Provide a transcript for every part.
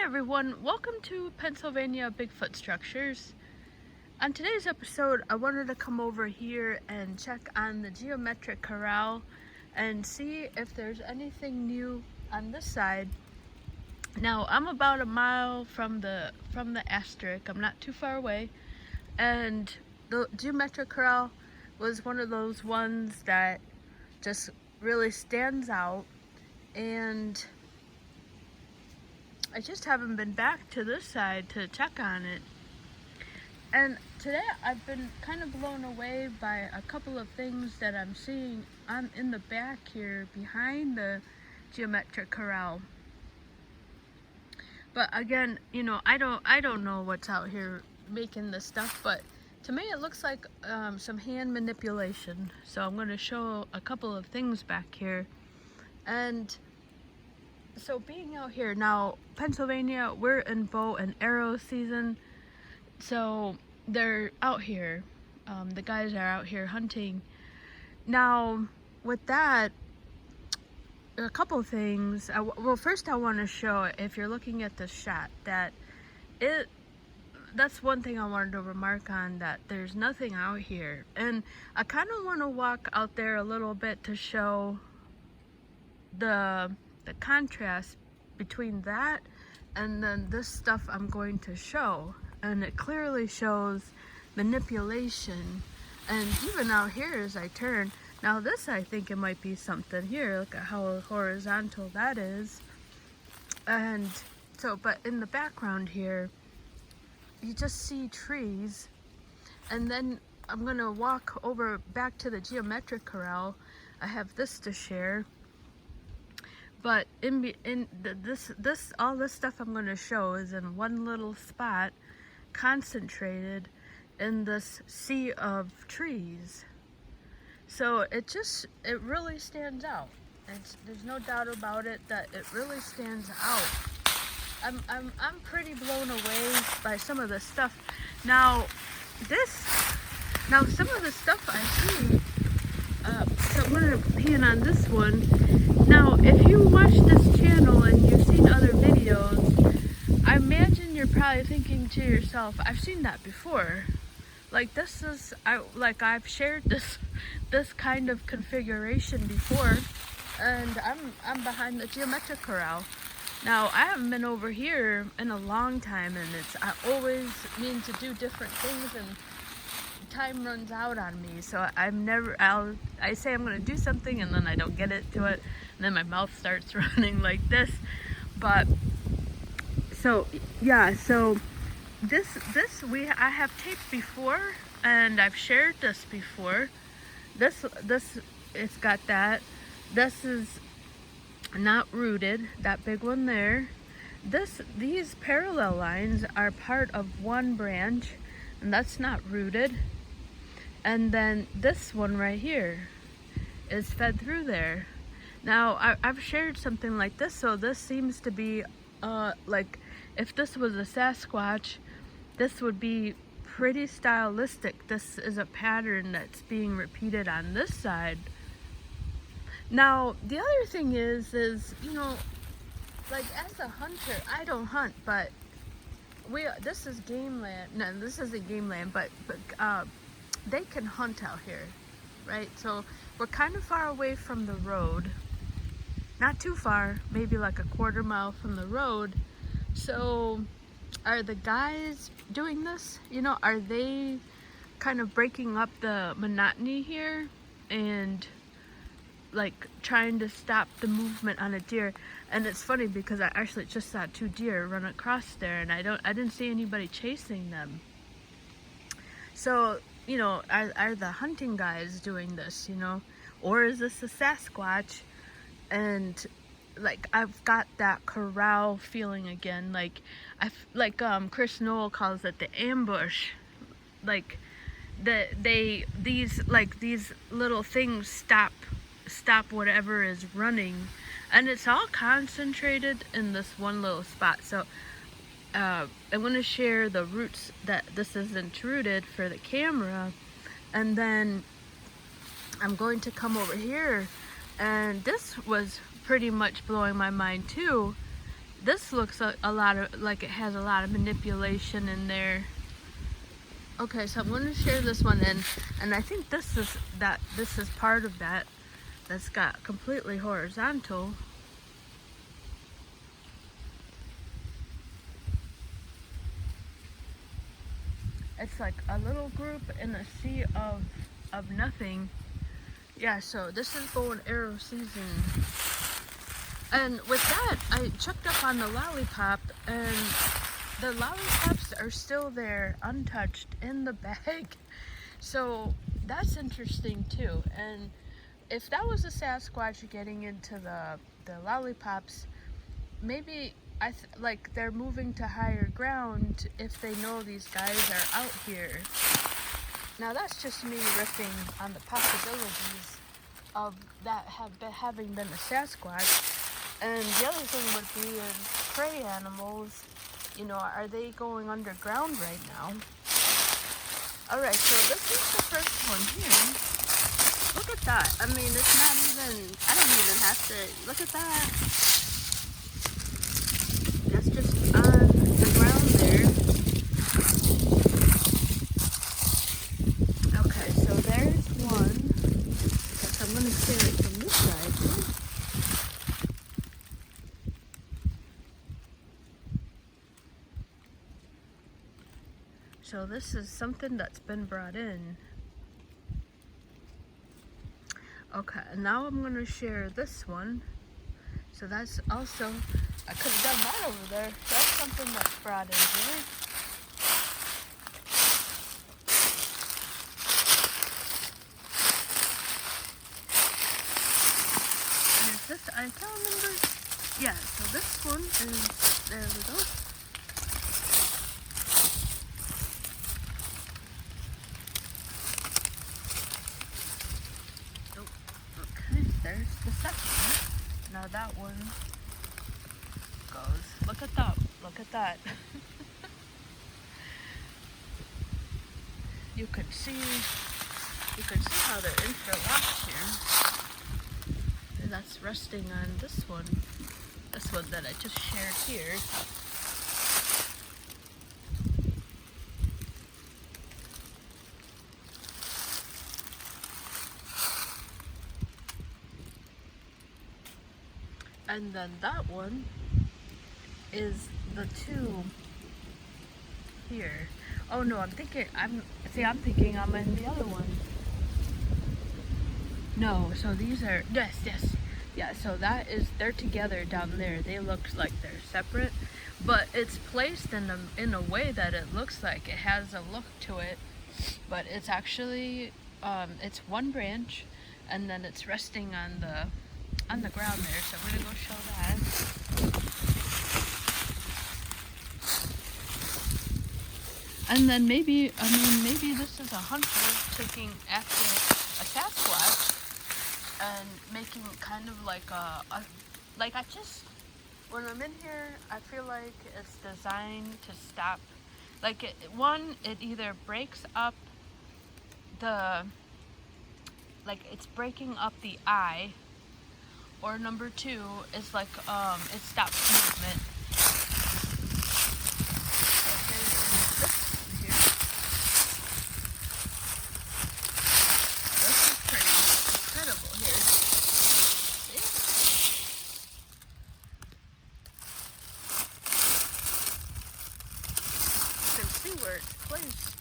everyone, welcome to Pennsylvania Bigfoot Structures. On today's episode, I wanted to come over here and check on the geometric corral and see if there's anything new on this side. Now, I'm about a mile from the asterisk. I'm not too far away, and the geometric corral was one of those ones that just really stands out, and I just haven't been back to this side to check on it. And today I've been kind of blown away by a couple of things that I'm seeing in the back here behind the geometric corral. But again, you know, I don't know what's out here making this stuff, but to me it looks like some hand manipulation. So I'm going to show a couple of things back here. And so being out here now, Pennsylvania, we're in bow and arrow season, so they're out here. The guys are out here hunting. Now, with that, a couple things. Well, first I want to show, if you're looking at this shot, that's one thing I wanted to remark on, that there's nothing out here. And I kind of want to walk out there a little bit to show the contrast between that and then this stuff I'm going to show. And it clearly shows manipulation. And even out here as I turn, now this, I think it might be something here. Look at how horizontal that is. And so, but in the background here, you just see trees. And then I'm gonna walk over back to the geometric corral. I have this to share. But all this stuff I'm going to show is in one little spot, concentrated in this sea of trees. So it really stands out. There's no doubt about it that it really stands out. I'm pretty blown away by some of the stuff. Now some of the stuff I see. So I'm going to pan on this one. Now, if you watch this channel and you've seen other videos, I imagine you're probably thinking to yourself, I've seen that before. Like I've shared this kind of configuration before, and I'm behind the geometric corral. Now, I haven't been over here in a long time, and I always mean to do different things, and time runs out on me. So I say I'm going to do something, and then I don't get it to it, and then my mouth starts running like this. But so yeah, so I have taped before, and I've shared this before. This it's got that. This is not rooted, that big one there. These parallel lines are part of one branch, and that's not rooted. And then this one right here is fed through there. Now, I've shared something like this, so this seems to be, like, if this was a Sasquatch, this would be pretty stylistic. This is a pattern that's being repeated on this side. Now, the other thing is, you know, like, as a hunter, I don't hunt, but this is game land. No, this isn't game land, but they can hunt out here, right? So we're kind of far away from the road. Not too far, maybe like a quarter mile from the road. So are the guys doing this? You know, are they kind of breaking up the monotony here and like trying to stop the movement on a deer? And it's funny because I actually just saw 2 deer run across there, and I didn't see anybody chasing them. So, you know, are the hunting guys doing this, you know? Or is this a Sasquatch? And like, I've got that corral feeling again. Like, Chris Noel calls it the ambush. Like, these little things stop whatever is running. And it's all concentrated in this one little spot. So I'm going to share the roots that this isn't rooted for the camera, and then I'm going to come over here, and this was pretty much blowing my mind too. This looks a lot of like it has a lot of manipulation in there. Okay, so I'm going to share this one in, and I think this is part of that. That's got completely horizontal. It's like a little group in a sea of nothing. Yeah, so this is bow and arrow season. And with that, I checked up on the lollipop, and the lollipops are still there, untouched, in the bag. So that's interesting too. And if that was a Sasquatch getting into the lollipops, maybe like they're moving to higher ground if they know these guys are out here. Now that's just me riffing on the possibilities of that having been a Sasquatch. And the other thing would be is prey animals, you know, are they going underground right now? Alright, so this is the first one here. Look at that. I mean, it's not even, I don't even have to, look at that. That's just on the ground there. Okay, so there's one. So I'm going to share it from this side here. So this is something that's been brought in. Okay, and now I'm going to share this one. So that's also, I could have done that over there. That's something that's brought in here. And is this, I can't remember. Yeah, so this one is, there we go. There's the second one. Now that one goes. Look at that. Look at that. You can see how they're interlocked here. And that's resting on this one that I just shared here. And then that one is the two here. Oh no, I'm thinking I'm in the other one. No, so these are yes. Yeah, so they're together down there. They look like they're separate, but it's placed in a way that it looks like it has a look to it, but it's actually it's one branch, and then it's resting on the ground there, so I'm gonna go show that. And then maybe this is a hunter taking after a Sasquatch and making kind of like when I'm in here, I feel like it's designed to stop. Like it either breaks up it's breaking up the eye, or number two is like it stops movement. This is pretty incredible here. See? You can see where it's placed.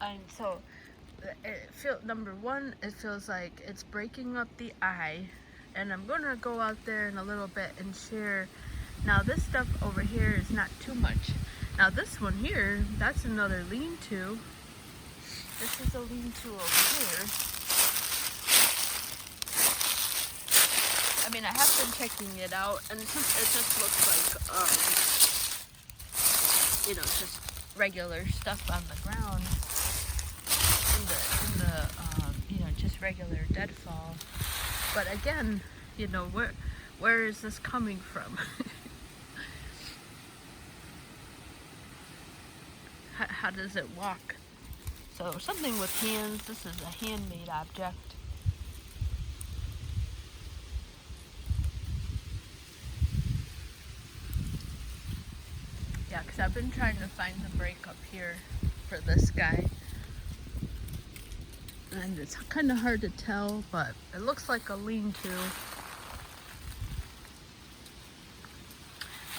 And so, number one, it feels like it's breaking up the eye, and I'm gonna go out there in a little bit and share. Now this stuff over here is not too much. Now this one here, that's another lean-to. This is a lean-to over here. I mean, I have been checking it out, and it just looks like, you know, just regular stuff on the ground. You know, just regular deadfall. But again, you know, where is this coming from? How does it walk? So something with hands. This is a handmade object. Yeah, because I've been trying to find the break up here for this guy. And it's kind of hard to tell, but it looks like a lean-to.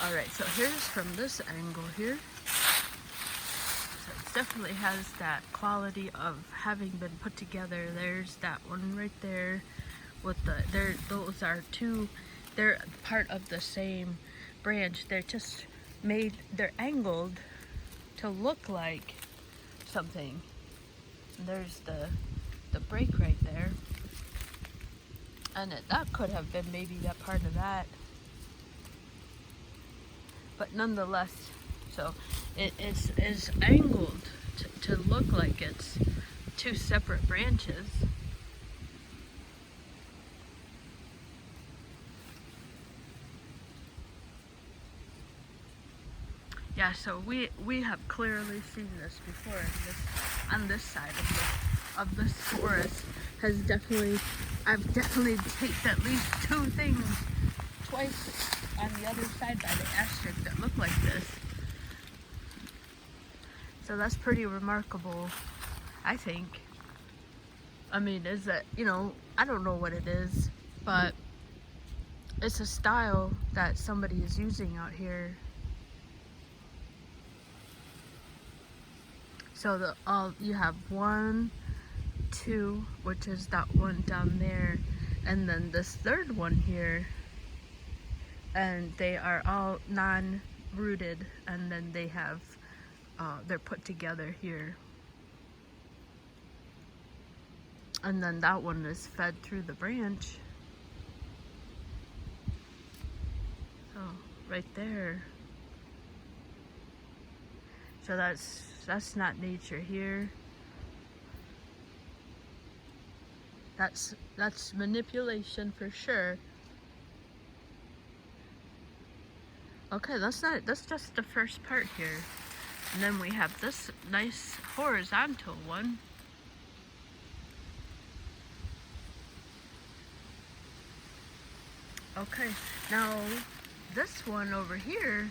Alright, so here's from this angle here. So it definitely has that quality of having been put together. There's that one right there with those are two, they're part of the same branch. They're just they're angled to look like something. And there's the break right there. And that could have been maybe that part of that. But nonetheless, so it is angled to look like it's two separate branches. Yeah, so we have clearly seen this before. On this side of this forest I've definitely taped at least two things twice on the other side by the asterisk that look like this. So that's pretty remarkable, I think. I mean, is that, you know, I don't know what it is, but it's a style that somebody is using out here. So you have 1, 2, which is that one down there, and then this third one here, and they are all non-rooted, and then they have they're put together here, and then that one is fed through the branch. So right there. So that's not nature here. That's manipulation for sure. Okay, that's just the first part here. And then we have this nice horizontal one. Okay, now this one over here,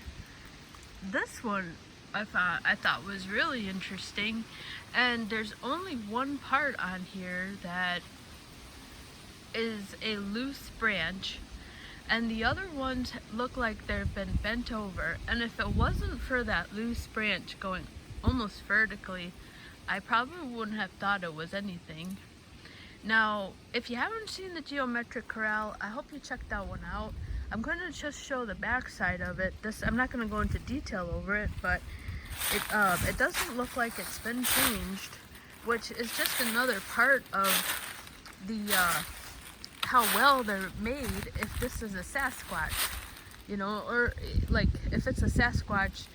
this one I thought was really interesting, and there's only one part on here that is a loose branch, and the other ones look like they've been bent over. And if it wasn't for that loose branch going almost vertically, I probably wouldn't have thought it was anything. Now, if you haven't seen the geometric corral, I hope you check that one out. I'm going to just show the back side of it. I'm not going to go into detail over it, but it doesn't look like it's been changed, which is just another part of the how well they're made. If this is a Sasquatch, you know, or like if it's a Sasquatch,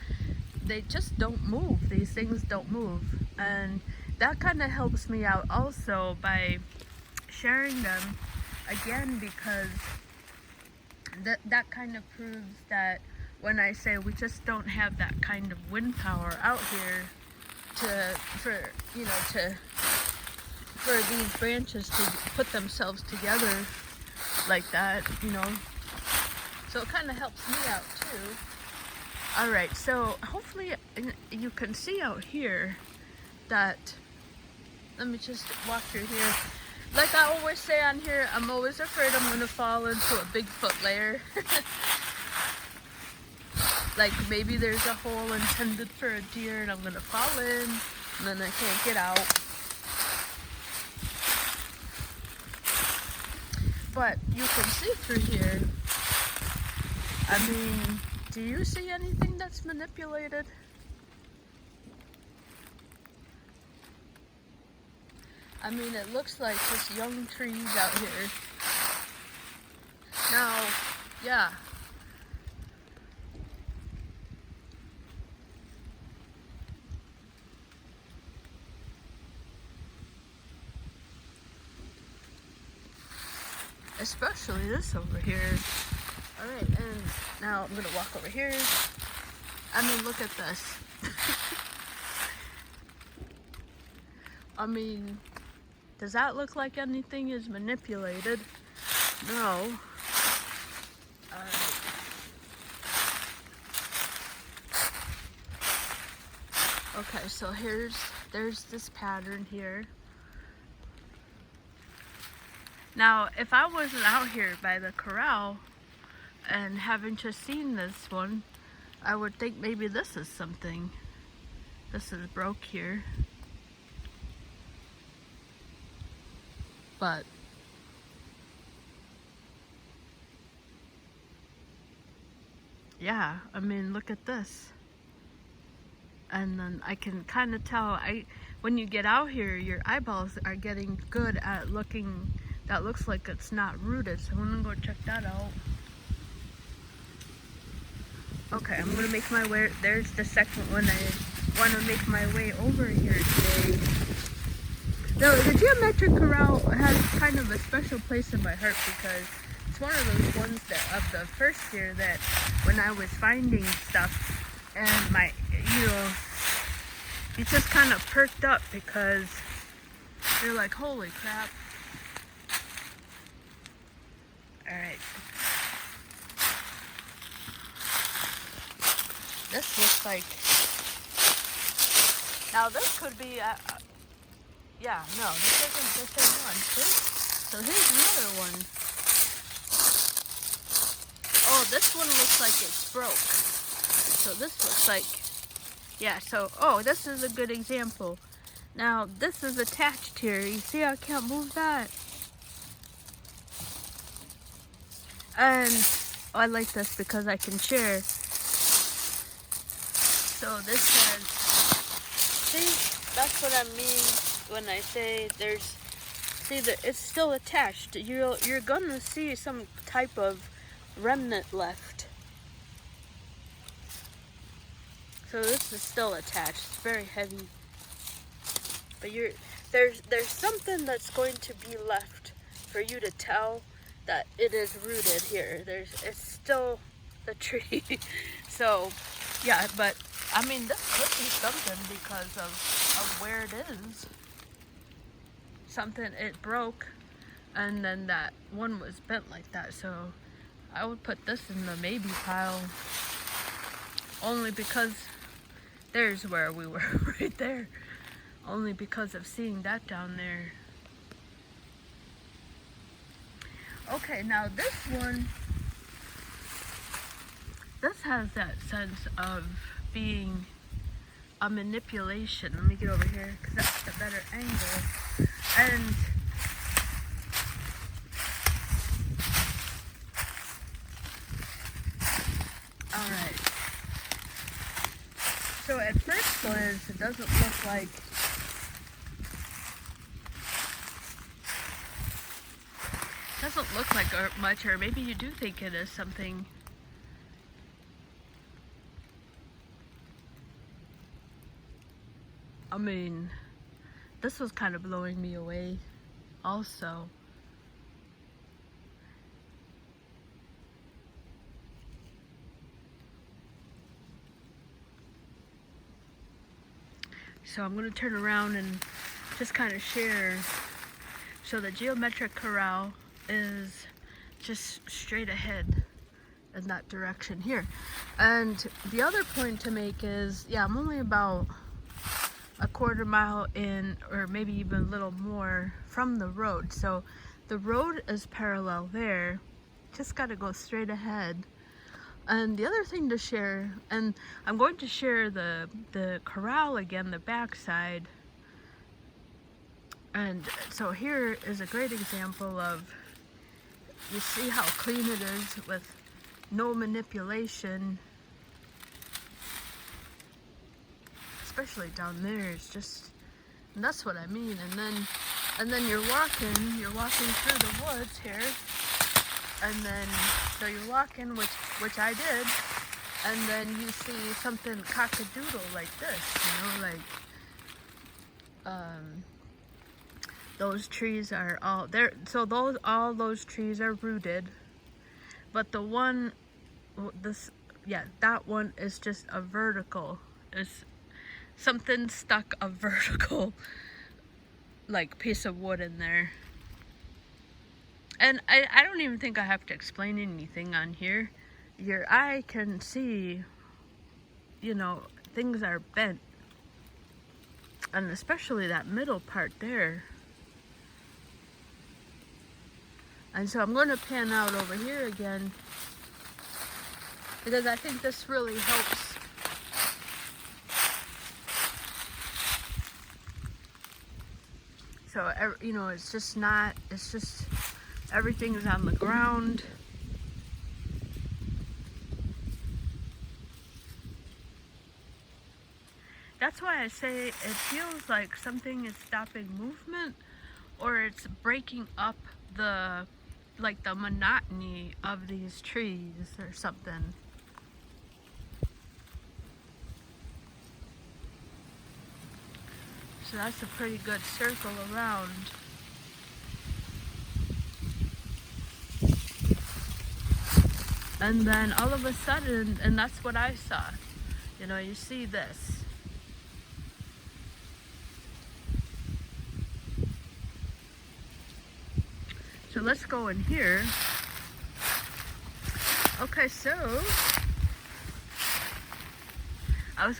they just don't move. These things don't move, and that kind of helps me out also by sharing them again, because that kind of proves that when I say we just don't have that kind of wind power out here for these branches to put themselves together like that, you know. So it kind of helps me out too. Alright, so hopefully you can see out here that, let me just walk through here. Like I always say on here, I'm always afraid I'm going to fall into a Bigfoot lair. Like maybe there's a hole intended for a deer and I'm going to fall in and then I can't get out. But you can see through here. I mean, do you see anything that's manipulated? I mean, it looks like just young trees out here. Now, yeah. Especially this over here. Alright, and now I'm gonna walk over here. I mean, look at this. I mean, does that look like anything is manipulated? No. Alright. Okay, so there's this pattern here. Now, if I wasn't out here by the corral and having just seen this one, I would think maybe this is something. This is broke here. But yeah, I mean, look at this. And then I can kind of tell, when you get out here, your eyeballs are getting good at looking. That looks like it's not rooted, so I'm gonna go check that out. Okay, I'm gonna make my way. There's the second one. I want to make my way over here today. No, the geometric corral has kind of a special place in my heart because it's one of those ones that of the first year that when I was finding stuff and my, it just kind of perked up because you're like, holy crap. All right. This looks like, now this could be, yeah, no, this isn't the same one. See? So here's another one. Oh, this one looks like it's broke. So this looks like, yeah, so, oh, this is a good example. Now, this is attached here. You see I can't move that? And I like this because I can share. So this says, see, that's what I mean when I say there's, see that it's still attached. You're gonna see some type of remnant left. So this is still attached. It's very heavy. But there's something that's going to be left for you to tell that it is rooted here. It's still the tree. So yeah, but I mean this could be something because of where it is. Something, it broke and then that one was bent like that. So I would put this in the maybe pile only because there's where we were right there. Only because of seeing that down there. Okay, now this one, this has that sense of being a manipulation. Let me get over here because that's the better angle. And all right. So at first glance, it doesn't look like much, or maybe you do think it is something. I mean, this was kind of blowing me away also. So I'm going to turn around and just kind of share. So the geometric corral is just straight ahead in that direction here. And the other point to make is, yeah, I'm only about a quarter mile in, or maybe even a little more from the road. So the road is parallel there. Just got to go straight ahead. And the other thing to share, and I'm going to share the corral again, the backside. And so here is a great example of, you see how clean it is with no manipulation. Especially down there, it's just, and that's what I mean. And then you're walking through the woods here. And then, so you're walking, which I did, and then you see something cock-a-doodle like this, those trees are all there. So all those trees are rooted, but the one, that one is just a vertical. It's something stuck a vertical. like piece of wood in there. And I don't even think I have to explain anything on here. Your eye can see, you know, things are bent. And especially that middle part there. And so I'm going to pan out over here again, because I think this really helps. So, you know, it's just everything is on the ground. That's why I say it feels like something is stopping movement, or it's breaking up the monotony of these trees or something. So that's a pretty good circle around. And then all of a sudden, and that's what I saw, you know, you see this. So let's go in here. Okay, so I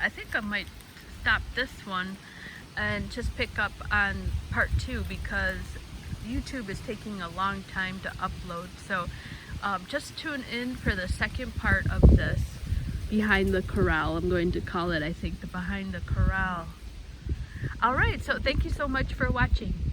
think I might stop this one and just pick up on part 2, because YouTube is taking a long time to upload. So just tune in for the second part of this Behind the Corral. I'm going to call it, I think, the Behind the Corral. All right, so thank you so much for watching.